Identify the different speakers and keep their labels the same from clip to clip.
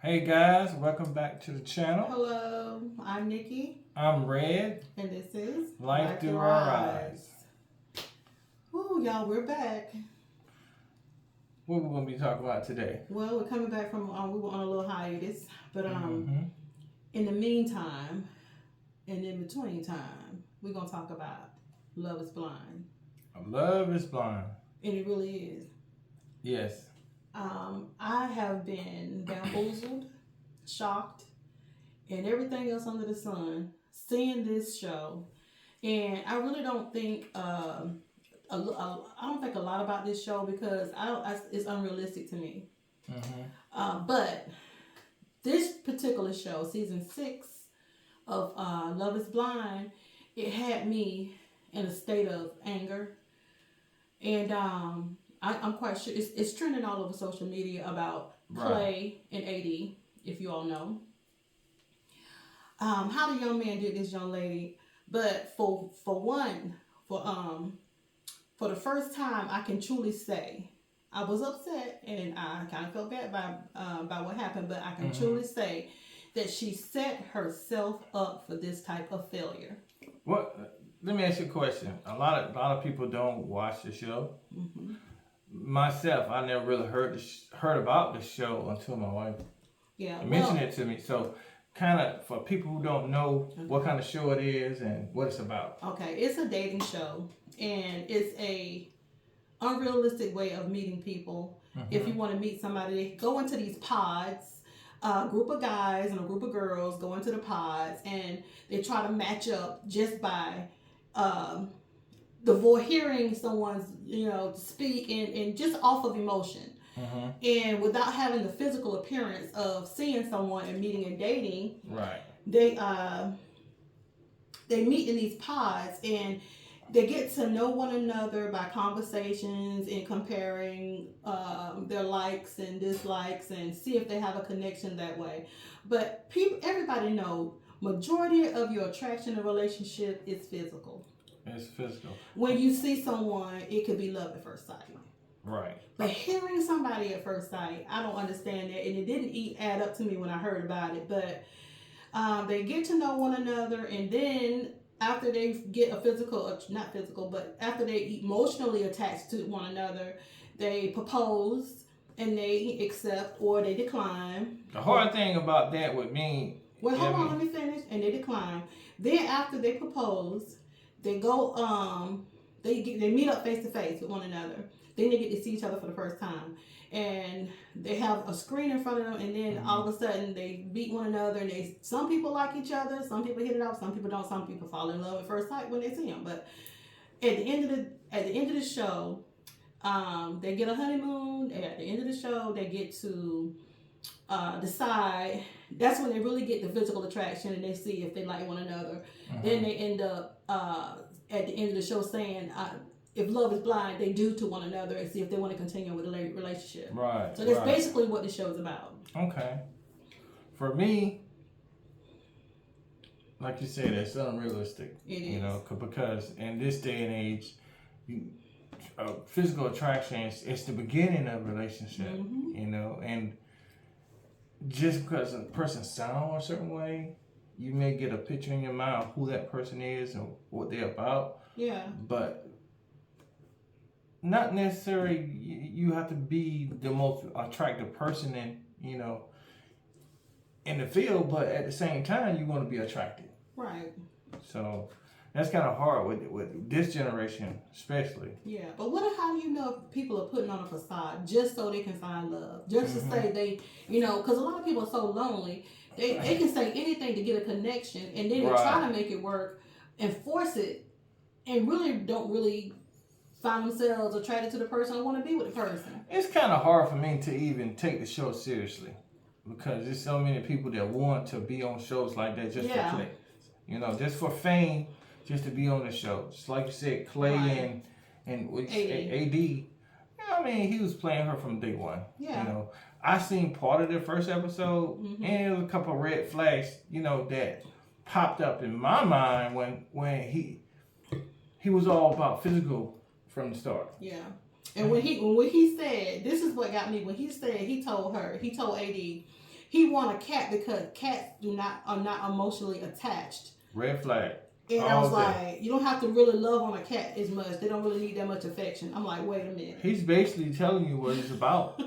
Speaker 1: Hey guys, welcome back to the channel.
Speaker 2: Hello, I'm Nikki.
Speaker 1: I'm Red.
Speaker 2: And this is
Speaker 1: Life Through Our Eyes.
Speaker 2: Ooh, y'all, we're back.
Speaker 1: What we're going to be talking about today?
Speaker 2: Well, we're coming back from, we were on a little hiatus. But in the meantime, and in between time, we're going to talk about Love is Blind.
Speaker 1: Love is blind.
Speaker 2: And it really is.
Speaker 1: Yes.
Speaker 2: I have been bamboozled, shocked, and everything else under the sun seeing this show. And I really don't think I don't think a lot about this show because it's unrealistic to me. But this particular show, season 6 of Love is Blind, it had me in a state of anger. And I'm quite sure it's trending all over social media about Clay and AD, if you all know. How the young man did this young lady. But for the first time, I can truly say I was upset and I kind of felt bad by what happened, but I can truly say that she set herself up for this type of failure.
Speaker 1: Let me ask you a question. A lot of people don't watch the show. Myself, I never really heard about the show until my wife mentioned it to me. So, kind of for people who don't know what kind of show it is and what it's about.
Speaker 2: Okay, it's a dating show, and it's a unrealistic way of meeting people. If you want to meet somebody, they go into these pods. A group of guys and a group of girls go into the pods, and they try to match up just by hearing someone's speak and just off of emotion. And without having the physical appearance of seeing someone and meeting and dating, they meet in these pods and they get to know one another by conversations and comparing their likes and dislikes and see if they have a connection that way. But everybody knows majority of your attraction in a relationship is physical.
Speaker 1: It's physical.
Speaker 2: When you see someone, it could be love at first sight.
Speaker 1: Right.
Speaker 2: But hearing somebody at first sight, I don't understand that, and it didn't add up to me when I heard about it. But they get to know one another, and then after they get after they emotionally attached to one another, they propose and they accept or they decline.
Speaker 1: The hard thing about that with me.
Speaker 2: Well, hold on, let me finish. And they decline. Then after they propose, they go they meet up face to face with one another. Then they get to see each other for the first time. And they have a screen in front of them, and then all of a sudden they beat one another, and some people like each other, some people hit it off, some people don't, some people fall in love at first sight when they see them. But at the end of the show, they get a honeymoon. At the end of the show, they get to decide. That's when they really get the physical attraction, and they see if they like one another. Then they end up at the end of the show saying, if love is blind, they do to one another and see if they want to continue with a relationship.
Speaker 1: Right.
Speaker 2: So that's basically what the show's about.
Speaker 1: Okay. For me, like you said, it's unrealistic.
Speaker 2: It is.
Speaker 1: Because in this day and age, physical attraction is the beginning of a relationship. And just because a person sounds a certain way, you may get a picture in your mind of who that person is and what they're about.
Speaker 2: Yeah.
Speaker 1: But not necessarily you have to be the most attractive person in the field, but at the same time you want to be attractive.
Speaker 2: Right.
Speaker 1: So that's kind of hard with this generation, especially.
Speaker 2: Yeah, but how do you know if people are putting on a facade just so they can find love? Just to say they, because a lot of people are so lonely, they can say anything to get a connection, and then they try to make it work and force it, and don't really find themselves attracted to the person or want to be with the person.
Speaker 1: It's kind of hard for me to even take the show seriously because there's so many people that want to be on shows like that just for clicks. Just for fame, just to be on the show. Just like you said, Clay and AD. I mean, he was playing her from day one.
Speaker 2: Yeah.
Speaker 1: I seen part of the first episode, and there was a couple of red flags, that popped up in my mind when he was all about physical from the start.
Speaker 2: Yeah. And when he said, this is what got me, when he said, he told AD, he want a cat because cats are not emotionally attached.
Speaker 1: Red flag.
Speaker 2: And I was like, you don't have to really love on a cat as much. They don't really need that much affection. I'm like, wait a minute.
Speaker 1: He's basically telling you what he's about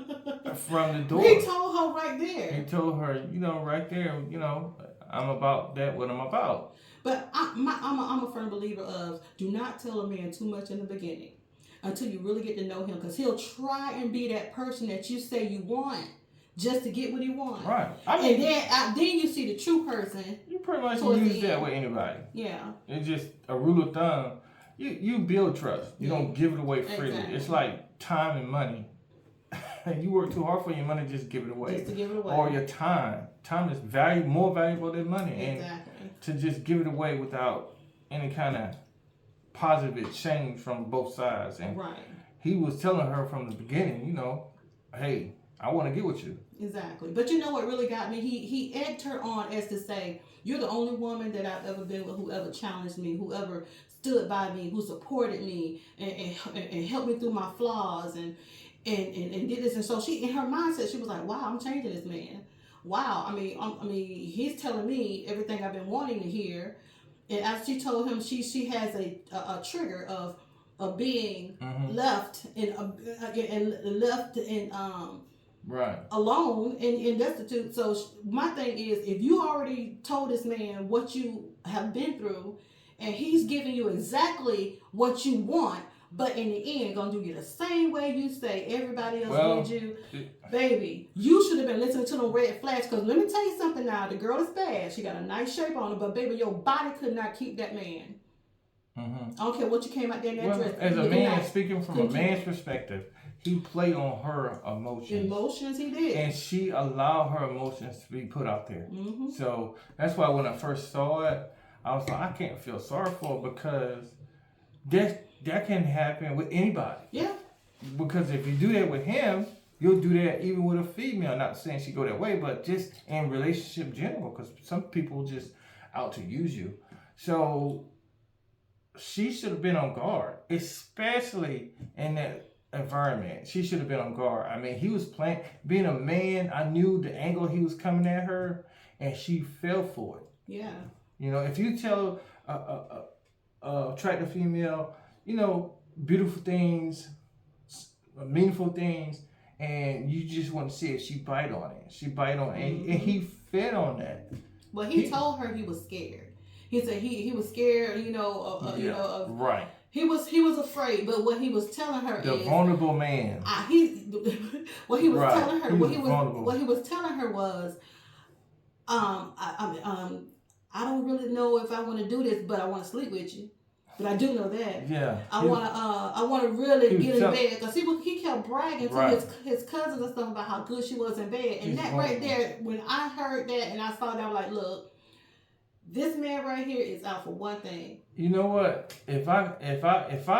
Speaker 1: from the door.
Speaker 2: He told her right there.
Speaker 1: He told her, right there, I'm about that, what I'm about.
Speaker 2: But I'm a firm believer of do not tell a man too much in the beginning until you really get to know him. Because he'll try and be that person that you say you want just to get what he wants.
Speaker 1: Right.
Speaker 2: And then you see the true person.
Speaker 1: You pretty much use that with anybody.
Speaker 2: Yeah.
Speaker 1: It's just a rule of thumb. You build trust. You don't give it away freely. Exactly. It's like time and money. You work too hard for your money, just give it away.
Speaker 2: Just to give it away.
Speaker 1: Or your time. Time is more valuable than money. Exactly. And to just give it away without any kind of positive exchange from both sides. And he was telling her from the beginning, hey, I want to get with you.
Speaker 2: Exactly. But you know what really got me? He egged her on as to say, you're the only woman that I've ever been with who ever challenged me, who ever stood by me, who supported me and helped me through my flaws and did this. And so she, in her mindset, she was like, wow, I'm changing this man. Wow. I mean, he's telling me everything I've been wanting to hear. And as she told him, she has a trigger of being left alone and destitute. So my thing is, if you already told this man what you have been through, and he's giving you exactly what you want, but in the end gonna do you the same way you say everybody else did you, baby, you should have been listening to them red flags. Because let me tell you something now, the girl is bad, she got a nice shape on her, but baby, your body could not keep that man. I don't care what you came out there in that dress.
Speaker 1: As a man, speaking from a man's perspective, he played on her emotions.
Speaker 2: Emotions, he did.
Speaker 1: And she allowed her emotions to be put out there. So that's why when I first saw it, I was like, I can't feel sorry for her, because that can happen with anybody.
Speaker 2: Yeah.
Speaker 1: Because if you do that with him, you'll do that even with a female. Not saying she go that way, but just in relationship general, because some people just out to use you. So she should have been on guard, especially in that environment. She should have been on guard. I mean, he was playing, being a man, I knew the angle he was coming at her, and she fell for it.
Speaker 2: Yeah.
Speaker 1: If you tell a attractive female, beautiful things, meaningful things, and you just want to see if she bite on it. She bite on it, and he fed on that.
Speaker 2: Well, he told her he was scared. He said he was scared,
Speaker 1: right.
Speaker 2: He was afraid, but what he was telling her
Speaker 1: the vulnerable man.
Speaker 2: What he was
Speaker 1: right.
Speaker 2: telling her,
Speaker 1: vulnerable.
Speaker 2: What he was telling her was, I don't really know if I want to do this, but I want to sleep with you. But I do know that.
Speaker 1: Yeah.
Speaker 2: I want to really get in bed, because he kept bragging to his cousins and stuff about how good she was in bed. And that right there, when I heard that and I saw that, I was like, look, this man right here is out for one thing. You know what?
Speaker 1: If I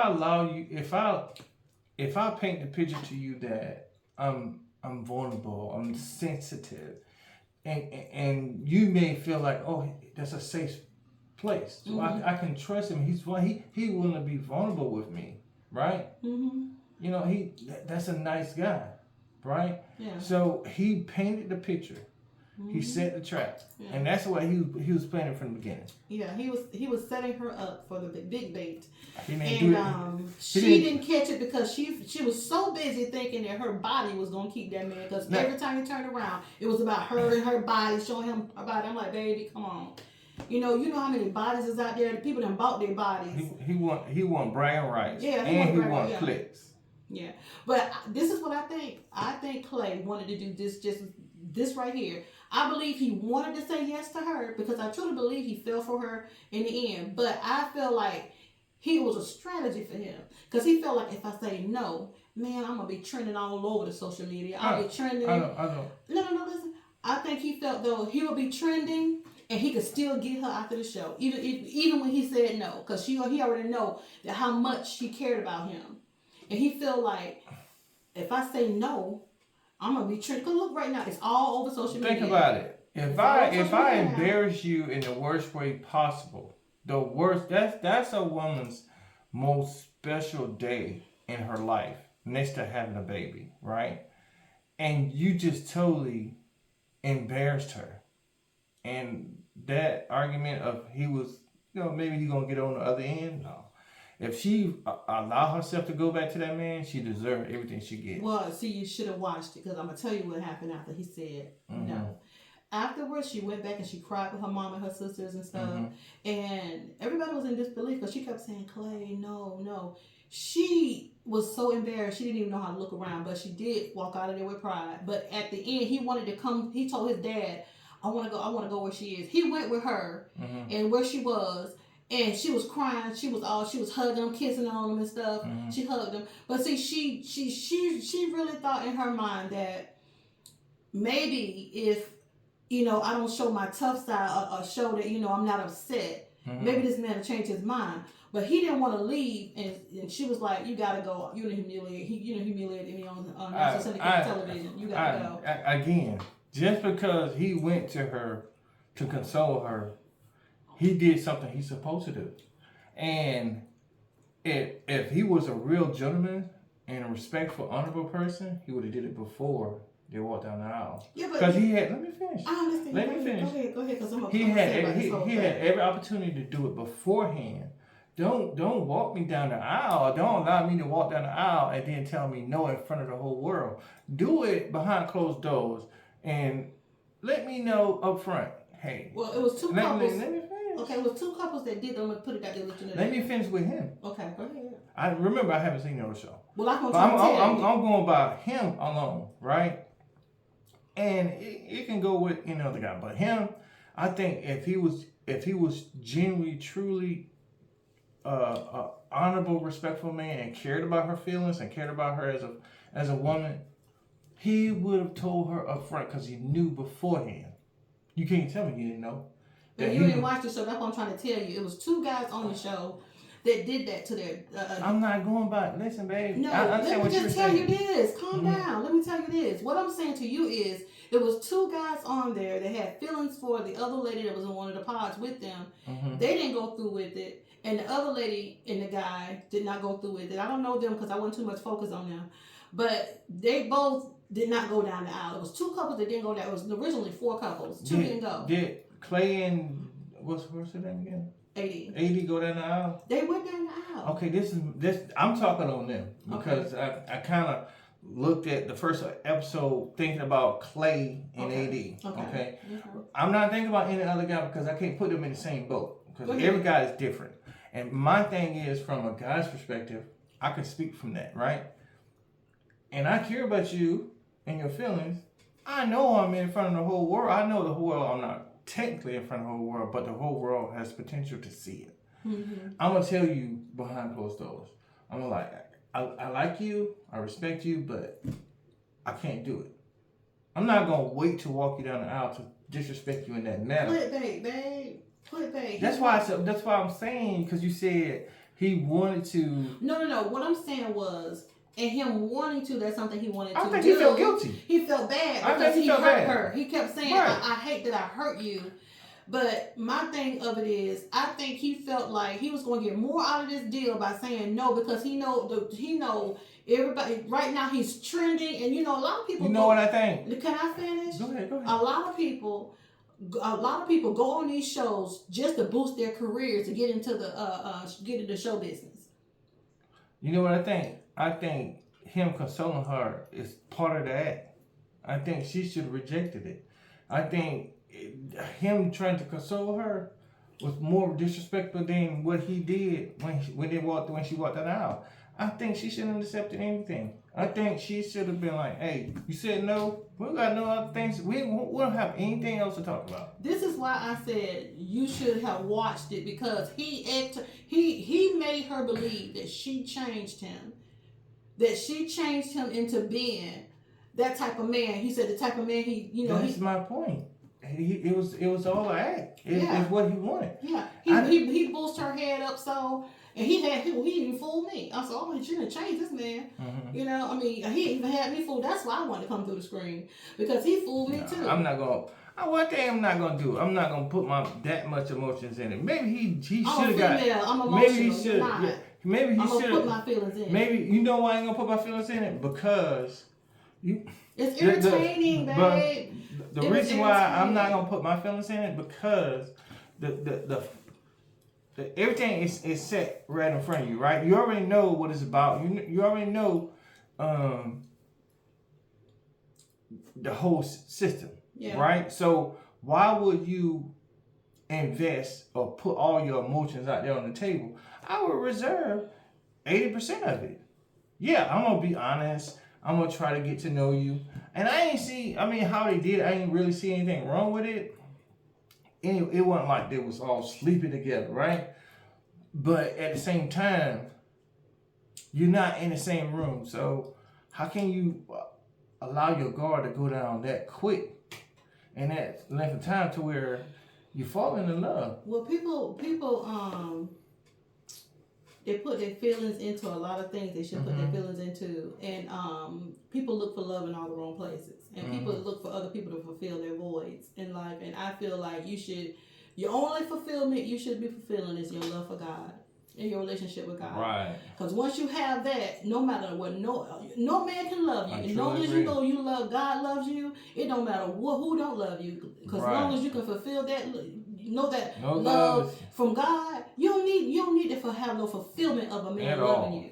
Speaker 1: allow you, if I paint the picture to you that I'm vulnerable, I'm sensitive, and you may feel like, oh, that's a safe place, so I can trust him. He willing to be vulnerable with me, right? That's a nice guy, right?
Speaker 2: Yeah.
Speaker 1: So he painted the picture. He set the trap, and that's the way he was planning from the beginning.
Speaker 2: Yeah, he was setting her up for the big bait,
Speaker 1: she
Speaker 2: didn't catch it because she was so busy thinking that her body was gonna keep that man. Because every time he turned around, it was about her and her body, showing him her body. I'm like, baby, come on. You know how many bodies is out there. The people that bought their bodies.
Speaker 1: He want bragging rights.
Speaker 2: Yeah,
Speaker 1: and he want clicks.
Speaker 2: Yeah, but this is what I think. I think Clay wanted to do this right here. I believe he wanted to say yes to her, because I truly believe he fell for her in the end. But I feel like it was a strategy for him, because he felt like if I say no, man, I'm gonna be trending all over the social media. I'll be trending.
Speaker 1: I know.
Speaker 2: No. Listen, I think he felt though he would be trending, and he could still get her after the show, even when he said no, because he already know that how much she cared about him, and he felt like if I say no, I'm gonna be trending. Cause look, right now it's all over social media.
Speaker 1: Think about it. If I embarrass you in the worst way possible, the worst, that's a woman's most special day in her life, next to having a baby, right? And you just totally embarrassed her. And that argument of he was, maybe he's going to get on the other end, no. If she allowed herself to go back to that man, she deserved everything she gets.
Speaker 2: Well, see, you should have watched it because I'm going to tell you what happened after he said no. Afterwards, she went back and she cried with her mom and her sisters and stuff. And everybody was in disbelief because she kept saying, Clay, no, no. She was so embarrassed. She didn't even know how to look around. But she did walk out of there with pride. But at the end, he wanted to come. He told his dad, I want to go where she is. He went with her and where she was. And she was crying. She was hugging him, kissing on him and stuff. She hugged him. But see, she really thought in her mind that maybe if, I don't show my tough side or show that, I'm not upset, maybe this man will change his mind. But he didn't want to leave, and she was like, "You gotta go. You humiliated me on national syndicated television. You gotta go."
Speaker 1: Again, just because he went to her to console her, he did something he's supposed to do. And if he was a real gentleman and a respectful, honorable person, he would have did it before they walked down the aisle. Yeah, because he had. Let me finish.
Speaker 2: I understand.
Speaker 1: Let me finish.
Speaker 2: Go ahead. Because
Speaker 1: he had every opportunity to do it beforehand. Don't walk me down the aisle. Don't allow me to walk down the aisle and then tell me no in front of the whole world. Do it behind closed doors and let me know up front. Hey.
Speaker 2: Well, it was two couples.
Speaker 1: Let me finish.
Speaker 2: Okay, it was two couples that did. I'm gonna put it out there.
Speaker 1: Let me finish with him.
Speaker 2: Okay, go ahead.
Speaker 1: I remember I haven't seen the other show.
Speaker 2: Well, I'm
Speaker 1: going by him alone, right? And it can go with any other guy, but him. I think if he was genuinely, truly honorable, respectful man and cared about her feelings and cared about her as a woman, he would have told her up front because he knew beforehand. You can't tell me you didn't know.
Speaker 2: But you didn't watch the show. That's what I'm trying to tell you. It was two guys on the show that did that to their...
Speaker 1: I'm not going by... Listen, babe.
Speaker 2: No, let me just tell you this. Calm down. Let me tell you this. What I'm saying to you is there was two guys on there that had feelings for the other lady that was in one of the pods with them. They didn't go through with it. And the other lady and the guy did not go through with it. I don't know them because I wasn't too much focus on them. But they both did not go down the aisle. It was two couples that didn't go down. It was originally four couples. Two didn't go.
Speaker 1: Did Clay and... What's her name again? 80 go down the aisle?
Speaker 2: They went down the aisle.
Speaker 1: Okay, this I'm talking on them because I kind of looked at the first episode thinking about Clay and AD. Okay. I'm not thinking about any other guy because I can't put them in the same boat because every guy is different. And my thing is, from a guy's perspective, I can speak from that, right? And I care about you and your feelings. I know I'm in front of the whole world. I know the whole world. I'm not technically in front of the whole world, but the whole world has potential to see it. I'm going to tell you behind closed doors. I'm going to like, I like you, I respect you, but I can't do it. I'm not going to wait to walk you down the aisle to disrespect you in that manner.
Speaker 2: Quit, babe. Quit, babe.
Speaker 1: That's why I'm saying, because you said he wanted to.
Speaker 2: No. What I'm saying was, and him wanting to, that's something he wanted to do.
Speaker 1: I think he felt guilty.
Speaker 2: He felt bad because he hurt her. He kept saying, I hate that I hurt you. But my thing of it is, I think he felt like he was going to get more out of this deal by saying no because he know everybody right now he's trending, and a lot of people.
Speaker 1: You know what I think?
Speaker 2: Can I finish?
Speaker 1: Go ahead.
Speaker 2: A lot of people go on these shows just to boost their careers to get into the show business.
Speaker 1: You know what I think? I think him consoling her is part of the act. I think she should have rejected it. I think him trying to console her was more disrespectful than what he did when she walked down the aisle. I think she shouldn't have accepted anything. I think she should have been like, "Hey, you said no. We got no other things. We don't have anything else to talk about."
Speaker 2: This is why I said you should have watched it because he made her believe that she changed him. That she changed him into being that type of man. He said the type of man
Speaker 1: That's my point. It was all an act. It's what he wanted.
Speaker 2: Yeah. He boosted her head up so, and he even fooled me. I said, "Oh, he shouldn't have changed this man." He even had me fooled. That's why I wanted to come through the screen because he fooled me too.
Speaker 1: I'm not gonna. One thing I'm not gonna do. I'm not gonna put that much emotions in it. Maybe he should have got.
Speaker 2: I'm emotional.
Speaker 1: Maybe he should. Maybe he should
Speaker 2: put my feelings in it.
Speaker 1: Maybe you know why I ain't gonna put my feelings in it because
Speaker 2: it's irritating, babe.
Speaker 1: the reason why I'm not gonna put my feelings in it because the everything is set right in front of you, right? You already know what it's about. You already know the whole system, right? So why would you invest or put all your emotions out there on the table? I would reserve 80% of it. Yeah, I'm gonna be honest. I'm gonna try to get to know you, and how they did. I ain't really see anything wrong with it. It wasn't like they was all sleeping together, right? But at the same time, you're not in the same room, so how can you allow your guard to go down that quick and that length of time to where you fall in love?
Speaker 2: Well, people, they put their feelings into a lot of things they should put their feelings into, and people look for love in all the wrong places, and people look for other people to fulfill their voids in life. And I feel like your only fulfillment you should be fulfilling is your love for God and your relationship with God.
Speaker 1: Right.
Speaker 2: Because once you have that, no matter what, no man can love you. As long as you know you love God loves you, it don't matter who don't love you. Because as long as you can fulfill that, love from God, you don't need to have no fulfillment of a man loving you.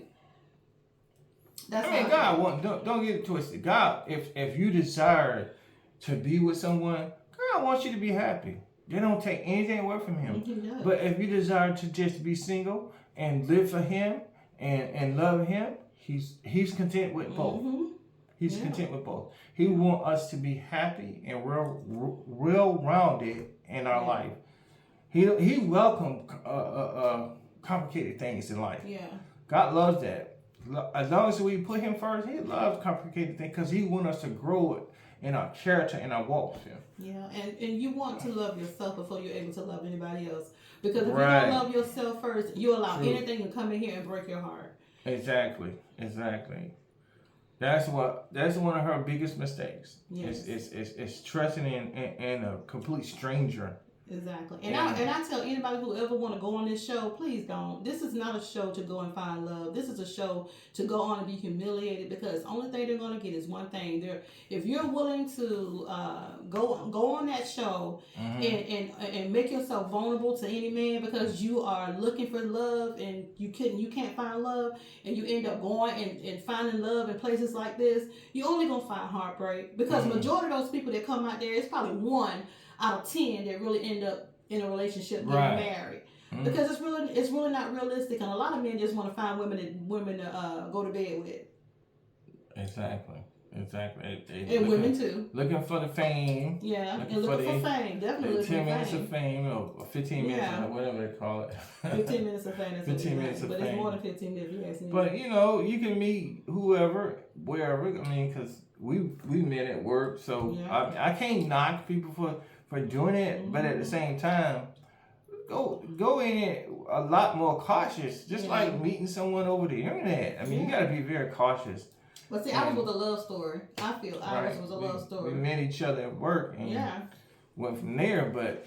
Speaker 2: That's
Speaker 1: God don't get it twisted. God, if you desire to be with someone, God wants you to be happy. They don't take anything away from him. But if you desire to just be single and live for him and love him, he's content with both. He's content with both. He wants us to be happy and real rounded in our life. He welcomes complicated things in life. Yeah. God loves that. As long as we put him first, he loves complicated things because he wants us to grow it in our character and our walk with him.
Speaker 2: Yeah, and you want to love yourself before you're able to love anybody else. Because if you don't love yourself first, you allow anything to come in here and break your heart. Exactly.
Speaker 1: That's one of her biggest mistakes. Yes. It's trusting in a complete stranger.
Speaker 2: Exactly. And I tell anybody who ever want to go on this show, please don't. This is not a show to go and find love. This is a show to go on and be humiliated, because the only thing they're going to get is one thing. If you're willing to go on that show and make yourself vulnerable to any man because you are looking for love and you can't find love, and you end up going and finding love in places like this, you're only going to find heartbreak, because majority of those people that come out there, it's probably 1 out of 10 that really end up in a relationship getting married, because it's really not realistic, and a lot of men just want to find women to go to bed with.
Speaker 1: Exactly.
Speaker 2: And women too.
Speaker 1: Looking for the fame.
Speaker 2: Yeah, looking for fame. Definitely
Speaker 1: 10 minutes of fame or 15 minutes or whatever they call it.
Speaker 2: 15 minutes of fame.
Speaker 1: 15 minutes of
Speaker 2: fame.
Speaker 1: But
Speaker 2: it's more than 15 minutes, you ask me.
Speaker 1: But you can meet whoever, wherever. I mean, because we met at work, so I can't knock people for doing it, but at the same time, go in it a lot more cautious, just like meeting someone over the internet. I mean, you got to be very cautious.
Speaker 2: But see, ours was a love story. I feel ours was a love story.
Speaker 1: We met each other at work and went from there, but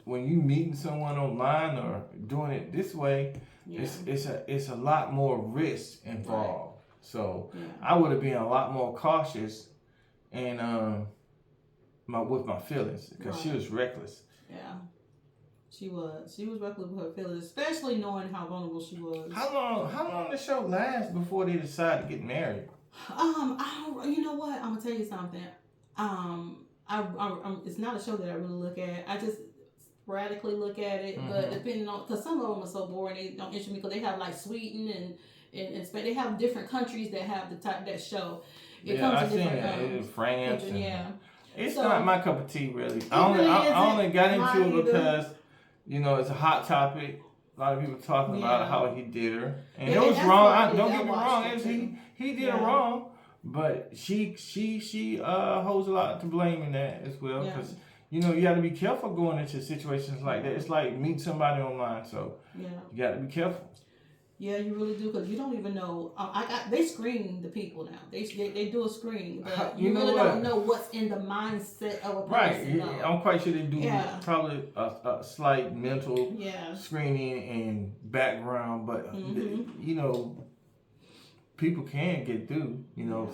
Speaker 1: when you meeting someone online or doing it this way, it's a lot more risk involved. Right. So I would have been a lot more cautious and with my feelings, because she was reckless. Yeah,
Speaker 2: she was reckless with her feelings, especially knowing how vulnerable she was.
Speaker 1: How long the show last before they decide to get married?
Speaker 2: You know what? I'm gonna tell you something. It's not a show that I really look at. I just sporadically look at it, but depending on, because some of them are so boring, they don't interest me, because they have like Sweden and Spain. They have different countries that have that show. It comes to different
Speaker 1: France. It's
Speaker 2: so,
Speaker 1: not my cup of tea, really. I only got into it because, it's a hot topic. A lot of people talking about how he did her. And it was wrong. Don't get me wrong. He did her wrong. But she holds a lot to blame in that as well. Because, you got to be careful going into situations like that. It's like meeting somebody online. So you got to be careful.
Speaker 2: Yeah, you really do, because you don't even know. They screen the people now. They do a screen, but you really don't know what's in the mindset of a person.
Speaker 1: Right, I'm quite sure they do probably a slight mental screening and background, but people can get through.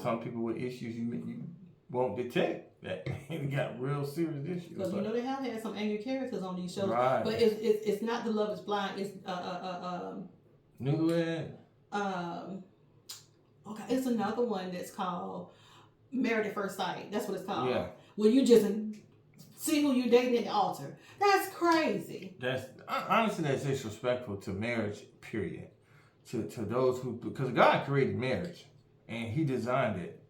Speaker 1: Some people with issues you won't detect. that got real serious issues.
Speaker 2: Because you know they have had some angry characters on these shows,
Speaker 1: right.
Speaker 2: but it's not the Love Is Blind. It's
Speaker 1: Newlywed.
Speaker 2: Okay, it's another one that's called Married at First Sight. That's what it's called.
Speaker 1: Yeah.
Speaker 2: Where you just see who you're dating at the altar. That's crazy.
Speaker 1: That's honestly that's disrespectful to marriage. Period. To those who, because God created marriage and He designed it.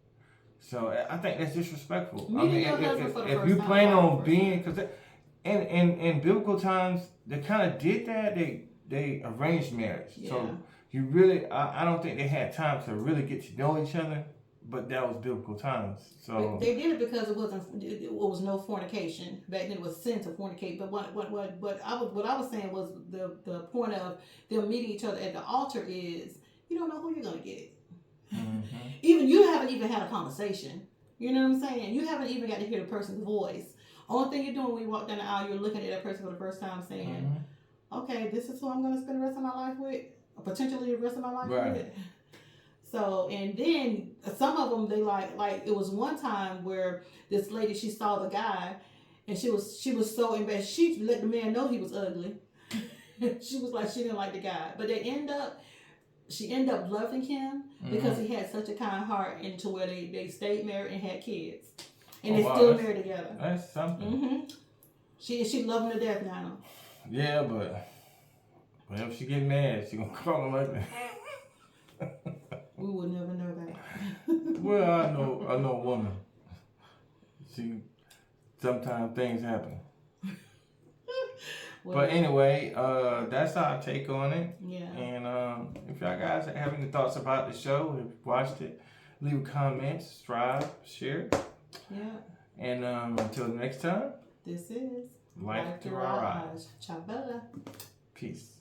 Speaker 1: So I think that's disrespectful. I mean, if you plan on being, because in biblical times they kind of did that. They arranged marriage. Yeah. So you really, I don't think they had time to really get to know each other. But that was biblical times. So
Speaker 2: they did it because it was no fornication. Back then it was sin to fornicate. But what I was saying was the point of them meeting each other at the altar is you don't know who you're gonna get. Mm-hmm. Even you haven't even had a conversation. You know what I'm saying? You haven't even got to hear the person's voice. Only thing you're doing when you walk down the aisle, you're looking at that person for the first time, saying, "Okay, this is who I'm gonna spend the rest of my life with, or potentially the rest of my life with." So, and then some of them, they like it was one time where this lady, she saw the guy and she was so embarrassed. She let the man know he was ugly. She was like, she didn't like the guy, but she ended up loving him because he had such a kind heart, and to where they stayed married and had kids. And they still married together.
Speaker 1: That's something.
Speaker 2: She loved him to death now.
Speaker 1: Yeah, but whenever she get mad, she gonna call him ugly.
Speaker 2: We would never know that.
Speaker 1: Well, I know a woman. Sometimes things happen. Well, but anyway, that's our take on it. Yeah. And if y'all guys have any thoughts about the show, if you watched it, leave a comment, subscribe, share. Yeah. And until next time.
Speaker 2: This is
Speaker 1: Life Through Our Eyes.
Speaker 2: Ciao, Bella.
Speaker 1: Peace.